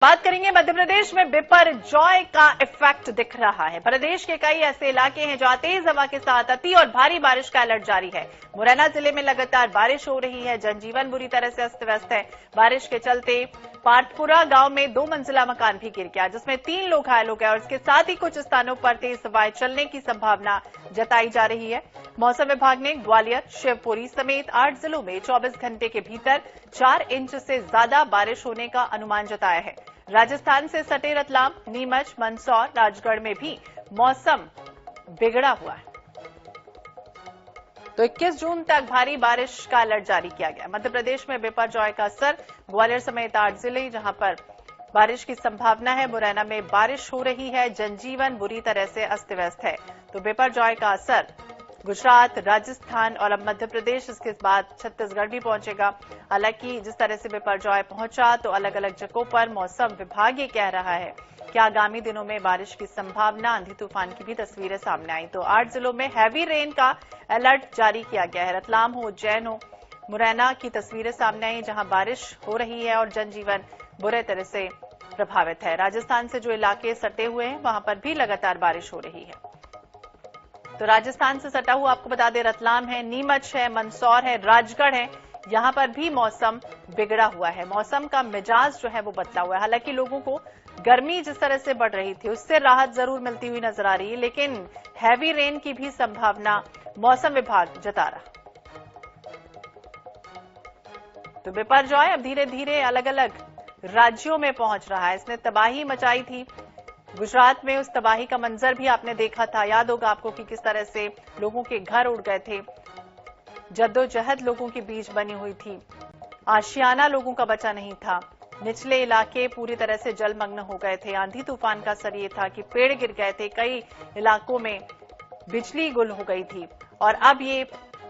बात करेंगे मध्य प्रदेश में बिपरजॉय का इफेक्ट दिख रहा है। प्रदेश के कई ऐसे इलाके हैं जहां तेज हवा के साथ अति और भारी बारिश का अलर्ट जारी है। मुरैना जिले में लगातार बारिश हो रही है, जनजीवन बुरी तरह से अस्त व्यस्त है। बारिश के चलते पाटपुरा गांव में 2 मंजिला मकान भी गिर गया, जिसमें 3 लोग घायल हो गए और इसके साथ ही कुछ स्थानों पर तेज हवाएं चलने की संभावना जताई जा रही है। मौसम विभाग ने ग्वालियर, शिवपुरी समेत 8 जिलों में 24 घंटे के भीतर 4 इंच से ज्यादा बारिश होने का अनुमान जताया है। राजस्थान से सटे रतलाम, नीमच, मंदसौर, राजगढ़ में भी मौसम बिगड़ा हुआ है। तो 21 जून तक भारी बारिश का अलर्ट जारी किया गया। मध्य प्रदेश में बिपरजॉय का असर, ग्वालियर समेत 8 जिले जहां पर बारिश की संभावना है। मुरैना में बारिश हो रही है, जनजीवन बुरी तरह से अस्त व्यस्त है। तो बिपरजॉय का असर गुजरात, राजस्थान और अब मध्य प्रदेश, इसके बाद छत्तीसगढ़ भी पहुंचेगा। हालांकि जिस तरह से बिपरजॉय पहुंचा तो अलग अलग जगहों पर मौसम विभाग ये कह रहा है कि आगामी दिनों में बारिश की संभावना, आंधी तूफान की भी तस्वीरें सामने आई। तो 8 जिलों में हैवी रेन का अलर्ट जारी किया गया है। रतलाम हो, उज्जैन हो, मुरैना की तस्वीरें सामने आई जहां बारिश हो रही है और जनजीवन बुरे तरह से प्रभावित है। राजस्थान से जो इलाके सटे हुए हैं वहां पर भी लगातार बारिश हो रही है। तो राजस्थान से सटा हुआ आपको बता दें, रतलाम है, नीमच है, मंदसौर है, राजगढ़ है, यहां पर भी मौसम बिगड़ा हुआ है। मौसम का मिजाज जो है वो बदला हुआ है। हालांकि लोगों को गर्मी जिस तरह से बढ़ रही थी उससे राहत जरूर मिलती हुई नजर आ रही है, लेकिन हैवी रेन की भी संभावना मौसम विभाग जता रहा। तो बिपरजॉय अब धीरे धीरे अलग अलग राज्यों में पहुंच रहा है। इसने तबाही मचाई थी। गुजरात में उस तबाही का मंजर भी आपने देखा था। याद होगा आपको कि किस तरह से लोगों के घर उड़ गए थे, जद्दोजहद लोगों के बीच बनी हुई थी, आशियाना लोगों का बचा नहीं था, निचले इलाके पूरी तरह से जलमग्न हो गए थे। आंधी तूफान का असर ये था कि पेड़ गिर गए थे, कई इलाकों में बिजली गुल हो गई थी और अब ये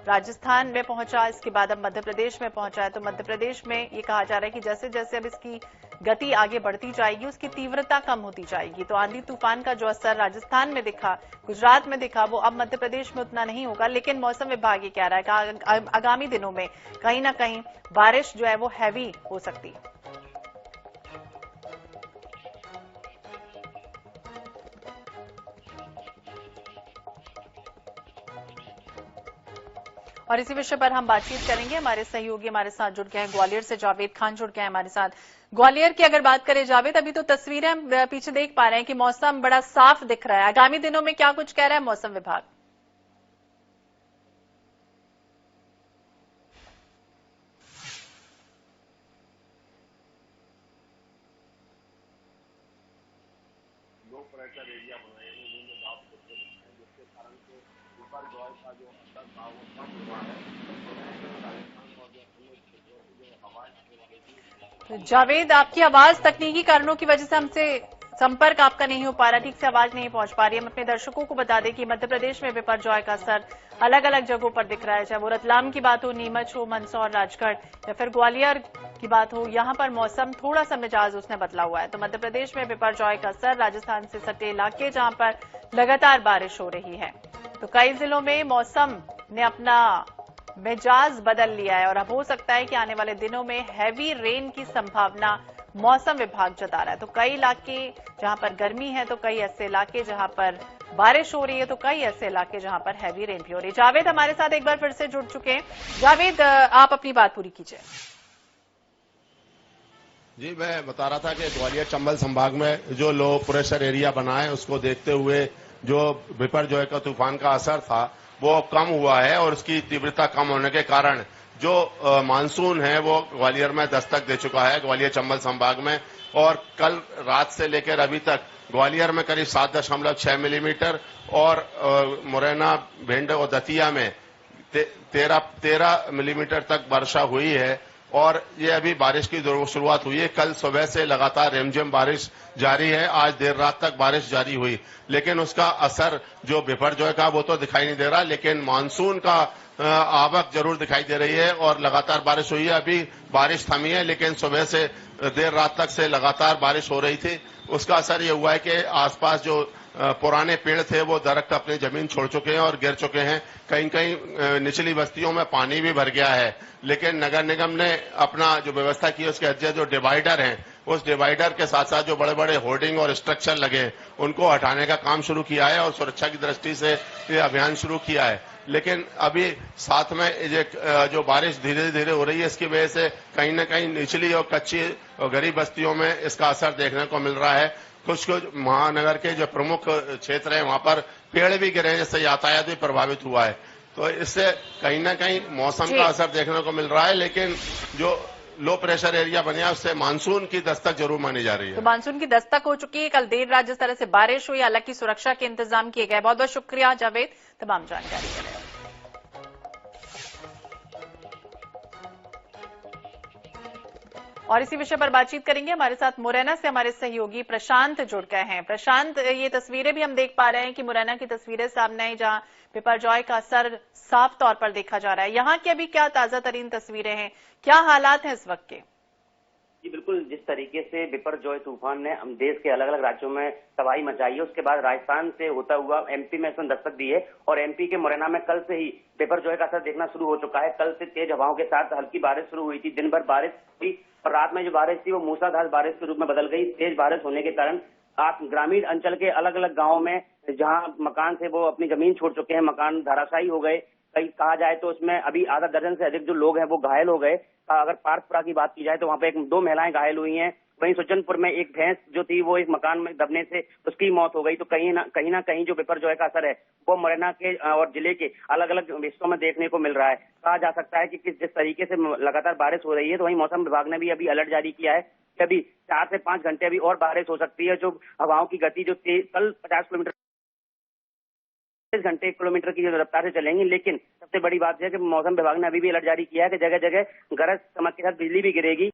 राजस्थान में पहुंचा, इसके बाद अब मध्य प्रदेश में पहुंचा है। तो मध्य प्रदेश में ये कहा जा रहा है कि जैसे जैसे अब इसकी गति आगे बढ़ती जाएगी उसकी तीव्रता कम होती जाएगी। तो आंधी तूफान का जो असर राजस्थान में दिखा, गुजरात में दिखा, वो अब मध्य प्रदेश में उतना नहीं होगा। लेकिन मौसम विभाग ये कह रहा है कि आगामी दिनों में कहीं ना कहीं बारिश जो है वो हैवी हो सकती है। और इसी विषय पर हम बातचीत करेंगे। हमारे सहयोगी हमारे साथ जुड़ गए हैं, ग्वालियर से जावेद खान जुड़ गए हैं हमारे साथ। ग्वालियर की अगर बात करें जावेद, अभी तो तस्वीरें हम पीछे देख पा रहे हैं कि मौसम बड़ा साफ दिख रहा है। आगामी दिनों में क्या कुछ कह रहा है मौसम विभाग? लो प्रेशर एरिया बनाए हैं, उन्होंने दाब करके रखा है, जिसके कारण से बिपरजॉय का जो असर था वो कम हुआ है। राजस्थान और जो अन्य क्षेत्रों से जो हवाएं आने वाली थी। जावेद, आपकी आवाज तकनीकी कारणों की वजह से हमसे संपर्क आपका नहीं हो पा रहा, ठीक से आवाज नहीं पहुंच पा रही है। हम अपने दर्शकों को बता दें कि मध्य प्रदेश में बिपरजॉय का असर अलग अलग जगहों पर दिख रहा है, चाहे वो रतलाम की बात हो, नीमच हो, मंदसौर, राजगढ़ या फिर ग्वालियर की बात हो, यहां पर मौसम थोड़ा सा मिजाज उसने बदला हुआ है। तो मध्य प्रदेश में बिपरजॉय का असर, राजस्थान से सटे इलाके जहां पर लगातार बारिश हो रही है। तो कई जिलों में मौसम ने अपना मिजाज बदल लिया है और अब हो सकता है कि आने वाले दिनों में हैवी रेन की संभावना मौसम विभाग जता रहा है। तो कई इलाके जहां पर गर्मी है, तो कई ऐसे इलाके जहां पर बारिश हो रही है, तो कई ऐसे इलाके जहां पर हैवी रेन भी हो रही है। जावेद हमारे साथ एक बार फिर से जुड़ चुके हैं। जावेद, आप अपनी बात पूरी कीजिए। जी, मैं बता रहा था कि ग्वालियर चंबल संभाग में जो लो प्रेशर एरिया बना है उसको देखते हुए जो बिपरजॉय का तूफान का असर था वो कम हुआ है और उसकी तीव्रता कम होने के कारण जो मानसून है वो ग्वालियर में दस्तक दे चुका है, ग्वालियर चंबल संभाग में। और कल रात से लेकर अभी तक ग्वालियर में करीब 7.6 मिलीमीटर और मुरैना, भिंड और दतिया में 13 मिलीमीटर तक वर्षा हुई है और ये अभी बारिश की शुरुआत हुई है। कल सुबह से लगातार रिमझिम बारिश जारी है, आज देर रात तक बारिश जारी हुई, लेकिन उसका असर जो बिपरजॉय का वो तो दिखाई नहीं दे रहा, लेकिन मानसून का आवक जरूर दिखाई दे रही है और लगातार बारिश हुई है। अभी बारिश थमी है, लेकिन सुबह से देर रात तक से लगातार बारिश हो रही थी। उसका असर ये हुआ है कि आसपास जो पुराने पेड़ थे वो दरख्त अपनी जमीन छोड़ चुके हैं और गिर चुके हैं। कहीं कहीं निचली बस्तियों में पानी भी भर गया है, लेकिन नगर निगम ने अपना जो व्यवस्था की है उसके जो डिवाइडर हैं उस डिवाइडर के साथ साथ जो बड़े बड़े होर्डिंग और स्ट्रक्चर लगे उनको हटाने का काम शुरू किया है और सुरक्षा की दृष्टि से ये अभियान शुरू किया है। लेकिन अभी साथ में जो बारिश धीरे धीरे हो रही है, इसकी वजह से कहीं न कहीं निचली और कच्ची और गरीब बस्तियों में इसका असर देखने को मिल रहा है। कुछ महानगर के जो प्रमुख क्षेत्र हैं वहां पर पेड़ भी गिरे हैं, जिससे यातायात भी प्रभावित हुआ है। तो इससे कहीं न कहीं मौसम का असर देखने को मिल रहा है, लेकिन जो लो प्रेशर एरिया बने हैं उससे मानसून की दस्तक जरूर मानी जा रही है। तो मानसून की दस्तक हो चुकी है। कल देर रात जिस तरह से बारिश हुई, हालांकि सुरक्षा के इंतजाम किए गए। बहुत बहुत शुक्रिया जावेद तमाम जानकारी के लिए। और इसी विषय पर बातचीत करेंगे। हमारे साथ मुरैना से हमारे सहयोगी प्रशांत जुड़ गए हैं। प्रशांत, ये तस्वीरें भी हम देख पा रहे हैं कि मुरैना की तस्वीरें सामने आई, जहां बिपरजॉय का असर साफ तौर पर देखा जा रहा है। यहाँ की अभी क्या ताजा तरीन तस्वीरें हैं, क्या हालात हैं इस वक्त के? जी बिल्कुल, जिस तरीके से बिपरजॉय तूफान ने हम देश के अलग अलग राज्यों में तबाही मचाई है, उसके बाद राजस्थान से होता हुआ एमपी में इसने दस्तक दी है और एमपी के मुरैना में कल से ही बिपरजॉय का असर देखना शुरू हो चुका है। कल से तेज हवाओं के साथ हल्की बारिश शुरू हुई थी, दिन भर बारिश हुई और रात में जो बारिश थी वो मूसलाधार बारिश के रूप में बदल गई। तेज बारिश होने के कारण ग्रामीण अंचल के अलग अलग गाँवों में जहाँ मकान से वो अपनी जमीन छोड़ चुके हैं, मकान धराशायी हो गए। कहीं कहा जाए तो उसमें अभी आधा दर्जन से अधिक जो लोग हैं वो घायल हो गए। अगर पार्कपुरा की बात की जाए तो वहां पे दो महिलाएं घायल हुई हैं। वहीं सुचनपुर में एक भैंस जो थी वो एक मकान में दबने से उसकी मौत हो गई। तो कहीं ना कहीं जो बिपरजॉय का असर है वो मुरैना के और जिले के अलग अलग हिस्सों में देखने को मिल रहा है। कहा जा सकता है कि जिस तरीके से लगातार बारिश हो रही है, तो वहीं मौसम विभाग ने भी अभी अलर्ट जारी किया है कि अभी 4 से 5 घंटे अभी और बारिश हो सकती है। जो हवाओं की गति जो कल 50 किलोमीटर घंटे 1 किलोमीटर की रफ्तार से चलेंगी, लेकिन सबसे बड़ी बात यह है कि मौसम विभाग ने अभी भी अलर्ट जारी किया है कि जगह जगह गरज चमक के साथ बिजली भी गिरेगी।